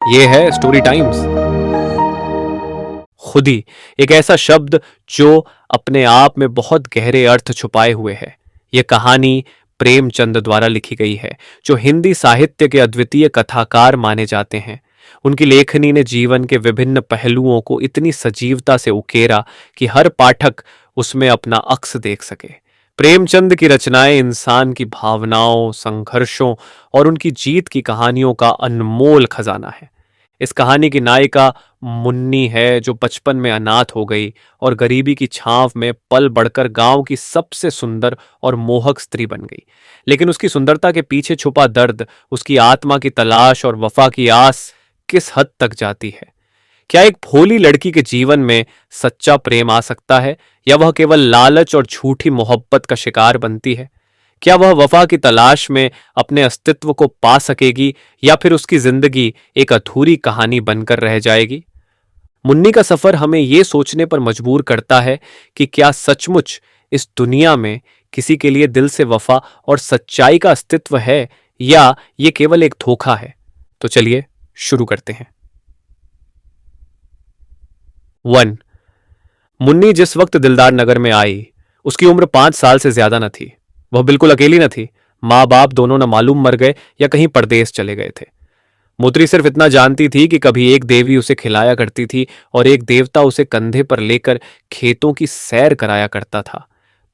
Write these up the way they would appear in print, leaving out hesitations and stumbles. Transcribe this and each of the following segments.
ये है story times. खुदी एक ऐसा शब्द जो अपने आप में बहुत गहरे अर्थ छुपाए हुए है। यह कहानी प्रेमचंद द्वारा लिखी गई है, जो हिंदी साहित्य के अद्वितीय कथाकार माने जाते हैं। उनकी लेखनी ने जीवन के विभिन्न पहलुओं को इतनी सजीवता से उकेरा कि हर पाठक उसमें अपना अक्स देख सके। प्रेमचंद की रचनाएं इंसान की भावनाओं, संघर्षों और उनकी जीत की कहानियों का अनमोल खजाना है। इस कहानी की नायिका मुन्नी है, जो बचपन में अनाथ हो गई और गरीबी की छांव में पल बढ़कर गांव की सबसे सुंदर और मोहक स्त्री बन गई। लेकिन उसकी सुंदरता के पीछे छुपा दर्द, उसकी आत्मा की तलाश और वफा की आस किस हद तक जाती है? क्या एक भोली लड़की के जीवन में सच्चा प्रेम आ सकता है, या वह केवल लालच और झूठी मोहब्बत का शिकार बनती है? क्या वह वफा की तलाश में अपने अस्तित्व को पा सकेगी, या फिर उसकी जिंदगी एक अधूरी कहानी बनकर रह जाएगी? मुन्नी का सफर हमें यह सोचने पर मजबूर करता है कि क्या सचमुच इस दुनिया में किसी के लिए दिल से वफा और सच्चाई का अस्तित्व है, या ये केवल एक धोखा है? तो चलिए शुरू करते हैं। 1। मुन्नी जिस वक्त दिलदार नगर में आई, उसकी उम्र 5 साल से ज्यादा न थी। वह बिल्कुल अकेली न थी। माँ बाप दोनों न मालूम मर गए या कहीं परदेश चले गए थे। मुतरी सिर्फ इतना जानती थी कि कभी एक देवी उसे खिलाया करती थी और एक देवता उसे कंधे पर लेकर खेतों की सैर कराया करता था।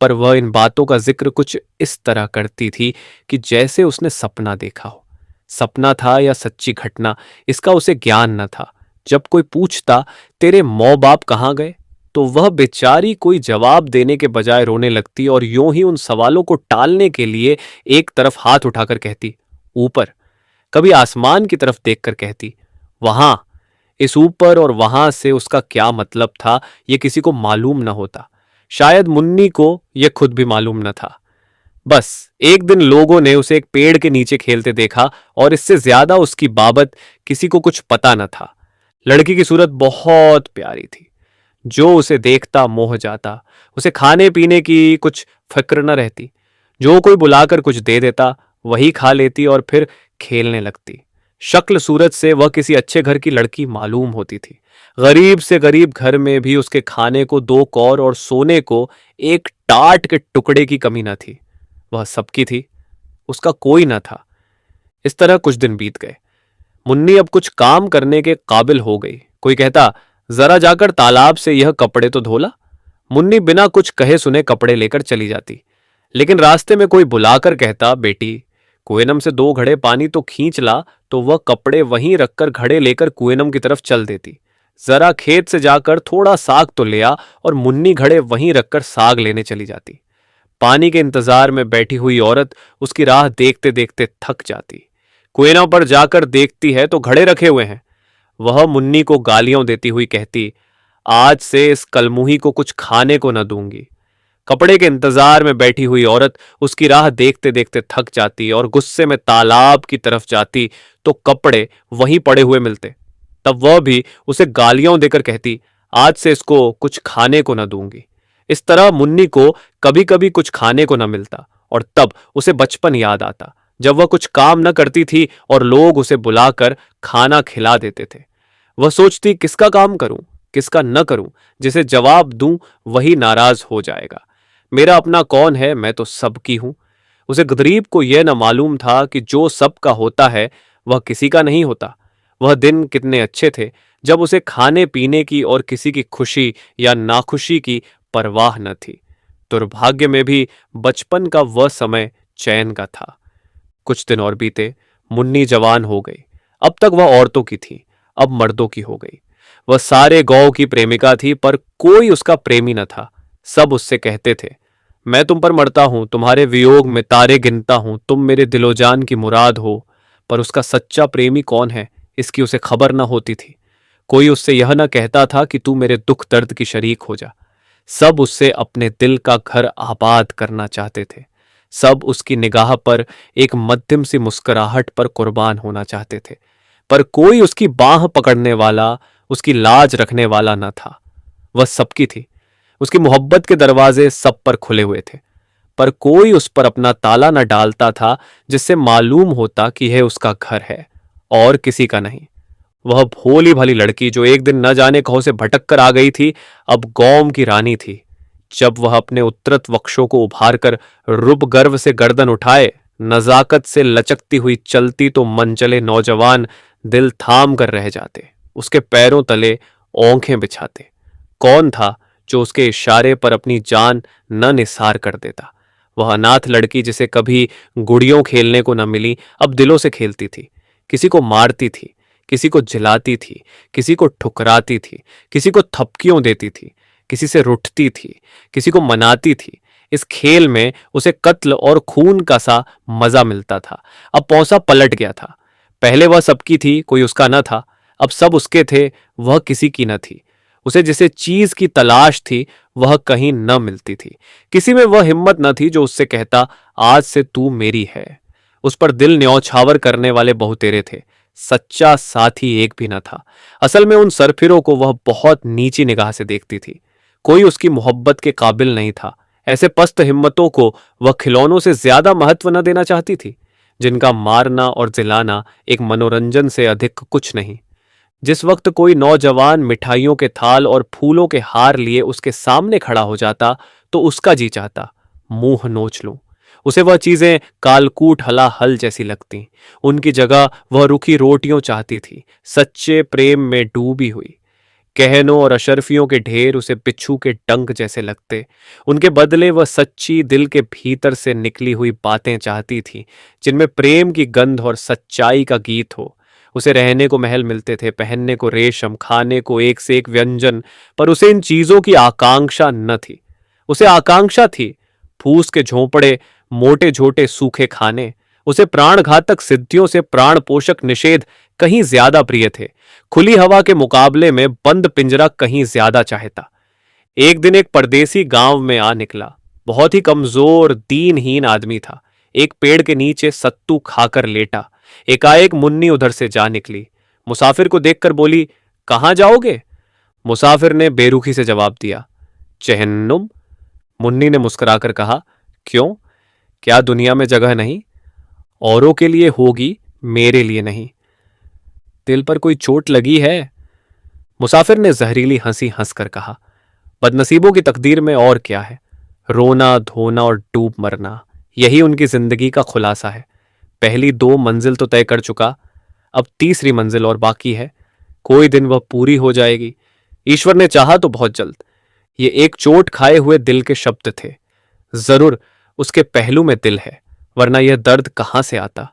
पर वह इन बातों का जिक्र कुछ इस तरह करती थी कि जैसे उसने सपना देखा हो। सपना था या सच्ची घटना, इसका उसे ज्ञान न था। जब कोई पूछता, तेरे मौ बाप कहाँ गए, तो वह बेचारी कोई जवाब देने के बजाय रोने लगती और यूं ही उन सवालों को टालने के लिए एक तरफ हाथ उठाकर कहती, ऊपर। कभी आसमान की तरफ देखकर कहती, वहां। इस ऊपर और वहां से उसका क्या मतलब था, यह किसी को मालूम न होता। शायद मुन्नी को यह खुद भी मालूम न था। बस एक दिन लोगों ने उसे एक पेड़ के नीचे खेलते देखा और इससे ज्यादा उसकी बाबत किसी को कुछ पता न था। लड़की की सूरत बहुत प्यारी थी। जो उसे देखता मोह जाता। उसे खाने पीने की कुछ फिक्र न रहती। जो कोई बुलाकर कुछ दे देता, वही खा लेती और फिर खेलने लगती। शक्ल सूरत से वह किसी अच्छे घर की लड़की मालूम होती थी। गरीब से गरीब घर में भी उसके खाने को 2 कौर और सोने को एक टाट के टुकड़े की कमी न थी। वह सबकी थी, उसका कोई न था। इस तरह कुछ दिन बीत गए। मुन्नी अब कुछ काम करने के काबिल हो गई। कोई कहता, जरा जाकर तालाब से यह कपड़े तो धोला। मुन्नी बिना कुछ कहे सुने कपड़े लेकर चली जाती। लेकिन रास्ते में कोई बुलाकर कहता, बेटी, कुएनम से 2 घड़े पानी तो खींच ला, तो वह कपड़े वहीं रखकर घड़े लेकर कुएनम की तरफ चल देती। जरा खेत से जाकर थोड़ा साग तो ले आ, और मुन्नी घड़े वहीं रखकर साग लेने चली जाती। पानी के इंतजार में बैठी हुई औरत उसकी राह देखते देखते थक जाती। कुएं पर जाकर देखती है तो घड़े रखे हुए हैं। वह मुन्नी को गालियां देती हुई कहती, आज से इस कलमुही को कुछ खाने को न दूंगी। कपड़े के इंतजार में बैठी हुई औरत उसकी राह देखते देखते थक जाती और गुस्से में तालाब की तरफ जाती, तो कपड़े वहीं पड़े हुए मिलते। तब वह भी उसे गालियां देकर कहती, आज से इसको कुछ खाने को न दूंगी। इस तरह मुन्नी को कभी कभी कुछ खाने को न मिलता, और तब उसे बचपन याद आता, जब वह कुछ काम न करती थी और लोग उसे बुलाकर खाना खिला देते थे। वह सोचती, किसका काम करूं, किसका न करूं। जिसे जवाब दूं वही नाराज हो जाएगा। मेरा अपना कौन है, मैं तो सबकी हूं। उसे गरीब को यह न मालूम था कि जो सबका होता है वह किसी का नहीं होता। वह दिन कितने अच्छे थे जब उसे खाने पीने की और किसी की खुशी या नाखुशी की परवाह न थी। दुर्भाग्य में भी बचपन का वह समय चैन का था। कुछ दिन और बीते। मुन्नी जवान हो गई। अब तक वह औरतों की थी, अब मर्दों की हो गई। वह सारे गांव की प्रेमिका थी, पर कोई उसका प्रेमी न था। सब उससे कहते थे, मैं तुम पर मरता हूं, तुम्हारे वियोग में तारे गिनता हूं, तुम मेरे दिलोजान की मुराद हो। पर उसका सच्चा प्रेमी कौन है, इसकी उसे खबर न होती थी। कोई उससे यह न कहता था कि तू मेरे दुख दर्द की शरीक हो जा। सब उससे अपने दिल का घर आबाद करना चाहते थे। सब उसकी निगाह पर एक मध्यम सी मुस्कुराहट पर कुर्बान होना चाहते थे। पर कोई उसकी बाह पकड़ने वाला, उसकी लाज रखने वाला न था। वह सबकी थी। उसकी मोहब्बत के दरवाजे सब पर खुले हुए थे, पर कोई उस पर अपना ताला न डालता था, जिससे मालूम होता कि यह उसका घर है और किसी का नहीं। वह भोली भाली लड़की जो एक दिन न जाने कहो से भटक कर आ गई थी, अब गौम की रानी थी। जब वह अपने उत्रत वक्षों को उभार कर रुब गर्व से गर्दन उठाए, नजाकत से लचकती हुई चलती तो मनचले नौजवान दिल थाम कर रह जाते, उसके पैरों तले औंखें बिछाते। कौन था जो उसके इशारे पर अपनी जान न निसार कर देता? वह अनाथ लड़की जिसे कभी गुड़ियों खेलने को न मिली, अब दिलों से खेलती थी। किसी को मारती थी, किसी को जिलाती थी, किसी को ठुकराती थी, किसी को थपकियों देती थी, किसी से रुठती थी, किसी को मनाती थी। इस खेल में उसे कत्ल और खून का सा मजा मिलता था। अब पौसा पलट गया था। पहले वह सबकी थी, कोई उसका न था। अब सब उसके थे, वह किसी की न थी। उसे जिसे चीज की तलाश थी वह कहीं न मिलती थी। किसी में वह हिम्मत न थी जो उससे कहता, आज से तू मेरी है। उस पर दिल न्यौछावर करने वाले बहुतेरे थे, सच्चा साथी एक भी न था। असल में उन सरफिरों को वह बहुत नीची निगाह से देखती थी। कोई उसकी मोहब्बत के काबिल नहीं था। ऐसे पस्त हिम्मतों को वह खिलौनों से ज्यादा महत्व न देना चाहती थी, जिनका मारना और जिलाना एक मनोरंजन से अधिक कुछ नहीं। जिस वक्त कोई नौजवान मिठाइयों के थाल और फूलों के हार लिए उसके सामने खड़ा हो जाता, तो उसका जी चाहता मुंह नोच लूं। उसे वह चीजें कालकूट हला हल जैसी लगती। उनकी जगह वह रुखी रोटियों चाहती थी, सच्चे प्रेम में डूबी हुई। कहनों और अशर्फियों के ढेर उसे बिच्छू के डंक जैसे लगते। उनके बदले वह सच्ची दिल के भीतर से निकली हुई बातें चाहती थी, जिनमें प्रेम की गंध और सच्चाई का गीत हो। उसे रहने को महल मिलते थे, पहनने को रेशम, खाने को एक से एक व्यंजन, पर उसे इन चीजों की आकांक्षा न थी। उसे आकांक्षा थी फूस के झोंपड़े, मोटे झोटे सूखे खाने। उसे प्राणघातक सिद्धियों से प्राण पोषक निषेध कहीं ज्यादा प्रिय थे। खुली हवा के मुकाबले में बंद पिंजरा कहीं ज्यादा चाहता। एक दिन एक परदेसी गांव में आ निकला। बहुत ही कमजोर दीनहीन आदमी था। एक पेड़ के नीचे सत्तू खाकर लेटा। एकाएक मुन्नी उधर से जा निकली। मुसाफिर को देखकर बोली, कहां जाओगे? मुसाफिर ने बेरुखी से जवाब दिया, जहन्नुम। मुन्नी ने मुस्कुराकर कहा, क्यों, क्या दुनिया में जगह नहीं? औरों के लिए होगी, मेरे लिए नहीं। दिल पर कोई चोट लगी है? मुसाफिर ने जहरीली हंसी हंसकर कहा, बदनसीबों की तकदीर में और क्या है, रोना धोना और डूब मरना, यही उनकी जिंदगी का खुलासा है। पहली 2 मंजिल तो तय कर चुका, अब तीसरी मंजिल और बाकी है। कोई दिन वह पूरी हो जाएगी, ईश्वर ने चाहा तो बहुत जल्द। ये एक चोट खाए हुए दिल के शब्द थे। जरूर उसके पहलू में दिल है, वरना यह दर्द कहां से आता।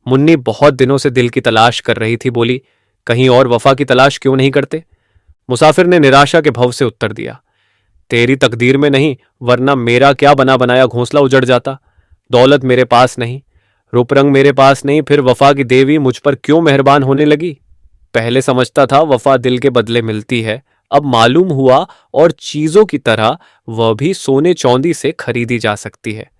मुन्नी बहुत दिनों से दिल की तलाश कर रही थी, बोली, कहीं और वफा की तलाश क्यों नहीं करते? मुसाफिर ने निराशा के भव से उत्तर दिया, तेरी तकदीर में नहीं, वरना मेरा क्या बना बनाया घोंसला उजड़ जाता। दौलत मेरे पास नहीं, रूप रंग मेरे पास नहीं, फिर वफा की देवी मुझ पर क्यों मेहरबान होने लगी? पहले समझता था वफा दिल के बदले मिलती है, अब मालूम हुआ और चीजों की तरह वह भी सोने चौंदी से खरीदी जा सकती है।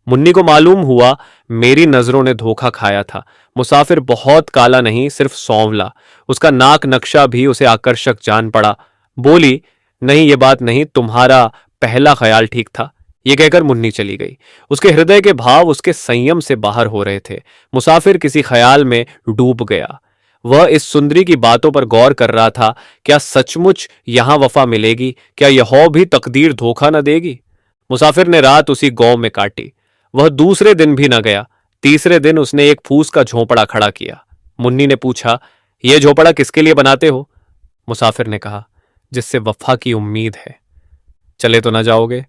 मुन्नी को मालूम हुआ मेरी नजरों ने धोखा खाया था। मुसाफिर बहुत काला नहीं, सिर्फ सौंवला। उसका नाक नक्शा भी उसे आकर्षक जान पड़ा। बोली, नहीं, ये बात नहीं, तुम्हारा पहला ख्याल ठीक था। ये कहकर मुन्नी चली गई। उसके हृदय के भाव उसके संयम से बाहर हो रहे थे। मुसाफिर किसी ख्याल में डूब गया। वह इस सुंदरी की बातों पर गौर कर रहा था। क्या सचमुच यहां वफा मिलेगी? क्या यह भी तकदीर धोखा न देगी? मुसाफिर ने रात उसी गांव में काटी। वह दूसरे दिन भी न गया। तीसरे दिन उसने एक फूस का झोंपड़ा खड़ा किया। मुन्नी ने पूछा, यह झोंपड़ा किसके लिए बनाते हो? मुसाफिर ने कहा, जिससे वफा की उम्मीद है। चले तो न जाओगे?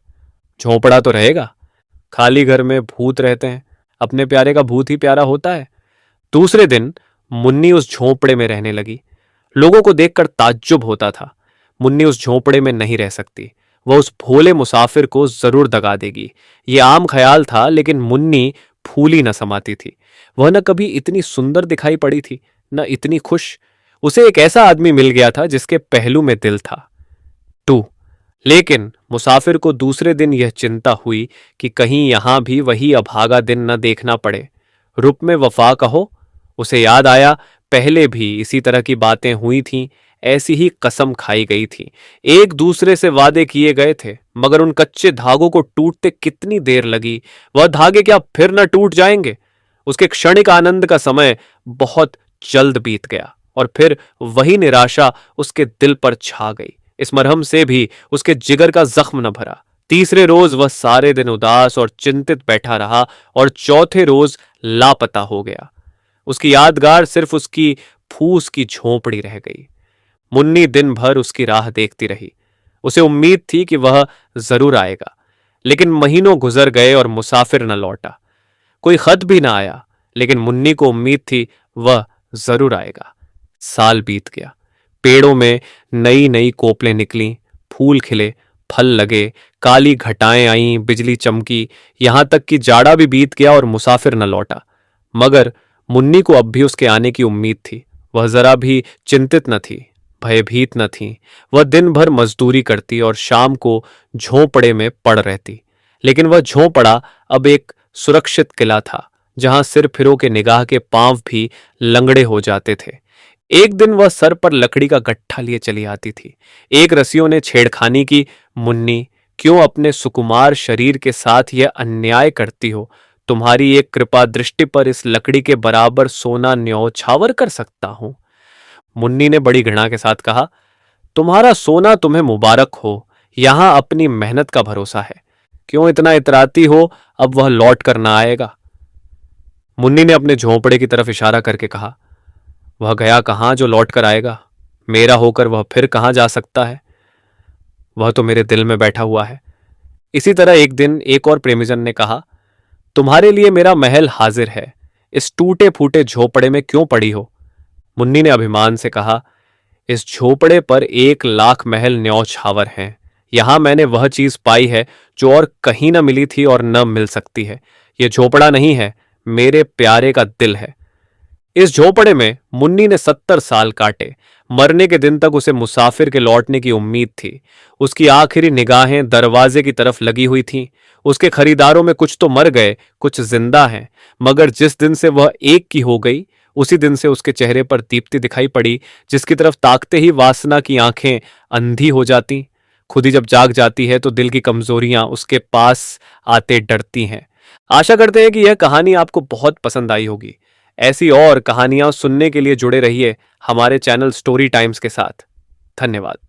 झोंपड़ा तो रहेगा। खाली घर में भूत रहते हैं, अपने प्यारे का भूत ही प्यारा होता है। दूसरे दिन मुन्नी उस झोंपड़े में रहने लगी। लोगों को देखकर ताज्जुब होता था। मुन्नी उस झोंपड़े में नहीं रह सकती, वह उस भोले मुसाफिर को जरूर दगा देगी। ये आम ख्याल था, लेकिन मुन्नी फूली न समाती थी। वह न कभी इतनी सुंदर दिखाई पड़ी थी, न इतनी खुश। उसे एक ऐसा आदमी मिल गया था जिसके पहलू में दिल था। टू लेकिन मुसाफिर को दूसरे दिन यह चिंता हुई कि कहीं यहां भी वही अभागा दिन न देखना पड़े। रूप में वफा कहो। उसे याद आया, पहले भी इसी तरह की बातें हुई थीं, ऐसी ही कसम खाई गई थी, एक दूसरे से वादे किए गए थे, मगर उन कच्चे धागों को टूटते कितनी देर लगी। वह धागे क्या फिर न टूट जाएंगे? उसके क्षणिक आनंद का समय बहुत जल्द बीत गया और फिर वही निराशा उसके दिल पर छा गई। इस मरहम से भी उसके जिगर का जख्म न भरा। तीसरे रोज वह सारे दिन उदास और चिंतित बैठा रहा और चौथे रोज लापता हो गया। उसकी यादगार सिर्फ उसकी फूस की झोंपड़ी रह गई। मुन्नी दिन भर उसकी राह देखती रही। उसे उम्मीद थी कि वह जरूर आएगा, लेकिन महीनों गुजर गए और मुसाफिर न लौटा। कोई खत भी ना आया, लेकिन मुन्नी को उम्मीद थी वह जरूर आएगा। साल बीत गया। पेड़ों में नई नई कोपलें निकली, फूल खिले, फल लगे, काली घटाएं आईं, बिजली चमकी, यहां तक कि जाड़ा भी बीत गया और मुसाफिर न लौटा। मगर मुन्नी को अब भी उसके आने की उम्मीद थी। वह जरा भी चिंतित न थी, भयभीत न थी। वह दिन भर मजदूरी करती और शाम को झोंपड़े में पड़ रहती। लेकिन वह झोंपड़ा अब एक सुरक्षित किला था, जहां सिर फिरो के निगाह के पांव भी लंगड़े हो जाते थे। एक दिन वह सर पर लकड़ी का गट्ठा लिए चली आती थी। एक रसियों ने छेड़खानी की, मुन्नी, क्यों अपने सुकुमार शरीर के साथ यह अन्याय करती हो? तुम्हारी एक कृपा दृष्टि पर इस लकड़ी के बराबर सोना न्यौछावर कर सकता हूं। मुन्नी ने बड़ी घृणा के साथ कहा, तुम्हारा सोना तुम्हें मुबारक हो, यहां अपनी मेहनत का भरोसा है। क्यों इतना इतराती हो? अब वह लौट कर ना आएगा। मुन्नी ने अपने झोंपड़े की तरफ इशारा करके कहा, वह गया कहां जो लौट कर आएगा? मेरा होकर वह फिर कहां जा सकता है? वह तो मेरे दिल में बैठा हुआ है। इसी तरह एक दिन एक और प्रेमीजन ने कहा, तुम्हारे लिए मेरा महल हाजिर है, इस टूटे फूटे झोपड़े में क्यों पड़ी हो? मुन्नी ने अभिमान से कहा, इस झोपड़े पर 1,00,000 महल न्यौछावर हैं। यहां मैंने वह चीज पाई है जो और कहीं न मिली थी और न मिल सकती है। यह झोपड़ा नहीं है, मेरे प्यारे का दिल है। इस झोपड़े में मुन्नी ने 70 साल काटे। मरने के दिन तक उसे मुसाफिर के लौटने की उम्मीद थी। उसकी आखिरी निगाहें दरवाजे की तरफ लगी हुई थीं। उसके खरीदारों में कुछ तो मर गए, कुछ जिंदा हैं, मगर जिस दिन से वह एक की हो गई, उसी दिन से उसके चेहरे पर दीप्ति दिखाई पड़ी, जिसकी तरफ ताकते ही वासना की आंखें अंधी हो जाती। खुद ही जब जाग जाती है तो दिल की कमजोरियां उसके पास आते डरती हैं। आशा करते हैं कि यह कहानी आपको बहुत पसंद आई होगी। ऐसी और कहानियां सुनने के लिए जुड़े रहिए हमारे चैनल स्टोरी टाइम्स के साथ। धन्यवाद।